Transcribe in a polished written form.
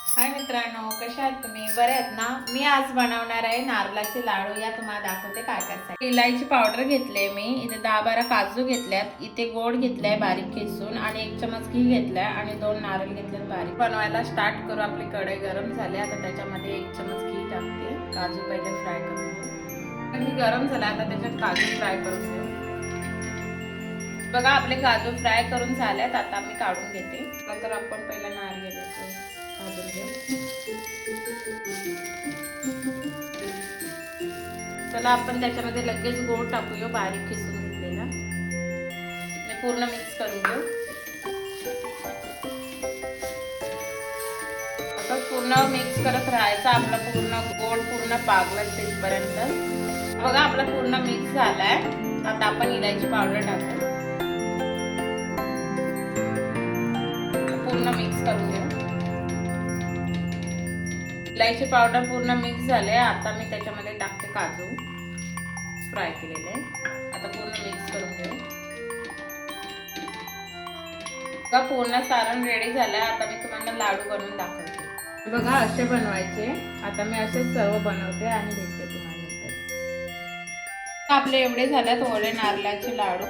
हाय मित्रांनो, कशा आहात तुम्ही? बरे आहेत ना? मी आज बनवणार आहे नारळाचे लाडू. या तुम्हाला दाखवते काय काय साहित्य. इलायची पावडर घेतले मी, इथे 10-12 काजू घेतल्यात, इथे गोड घेतलाय बारीक किसून आणि 1 चमच घी घेतलाय आणि 2 नारळ घेतलेत बारीक. बनवायला स्टार्ट करू. आपली कढई गरम झाली, आता त्याच्यामध्ये 1 चमच घी टाकते. काजू पहिले फ्राय करून घेऊ. घी गरम झाला, आता त्याच्यात काजू फ्राय करून घेऊ. बघा आपले काजू फ्राय करून झाल्यात, आता मी काढून घेते. नंतर आपण पहिला नारळ घ्यायचं भाजून घेऊ. चला आपण त्याच्यामध्ये लगेच गोड टाकूया बारीक किसून घेतलेला. पूर्ण मिक्स करून घेऊ. आता पूर्ण मिक्स करत राहायचं. आपला पूर्ण गोड पूर्ण पागलं तिथपर्यंत. बघा आपला पूर्ण मिक्स झालाय. आता आपण इलायची पावडर टाकू. पूर्ण मिक्स करून घेऊ. इलायची पावडर पूर्ण मिक्स झाले. आता मी त्याच्यामध्ये टाकते काजू फ्राय केलेले. आता पूर्ण मिक्स करून घेऊ. बघा पूर्ण सारण रेडी झालंय. आता मी तुम्हाला लाडू बनवून दाखवते. बघा असे बनवायचे. आता मी असेच सर्व बनवते आणि भेटते तुम्हाला नंतर. आपले एवढे झालेत ओले नारळाचे लाडू.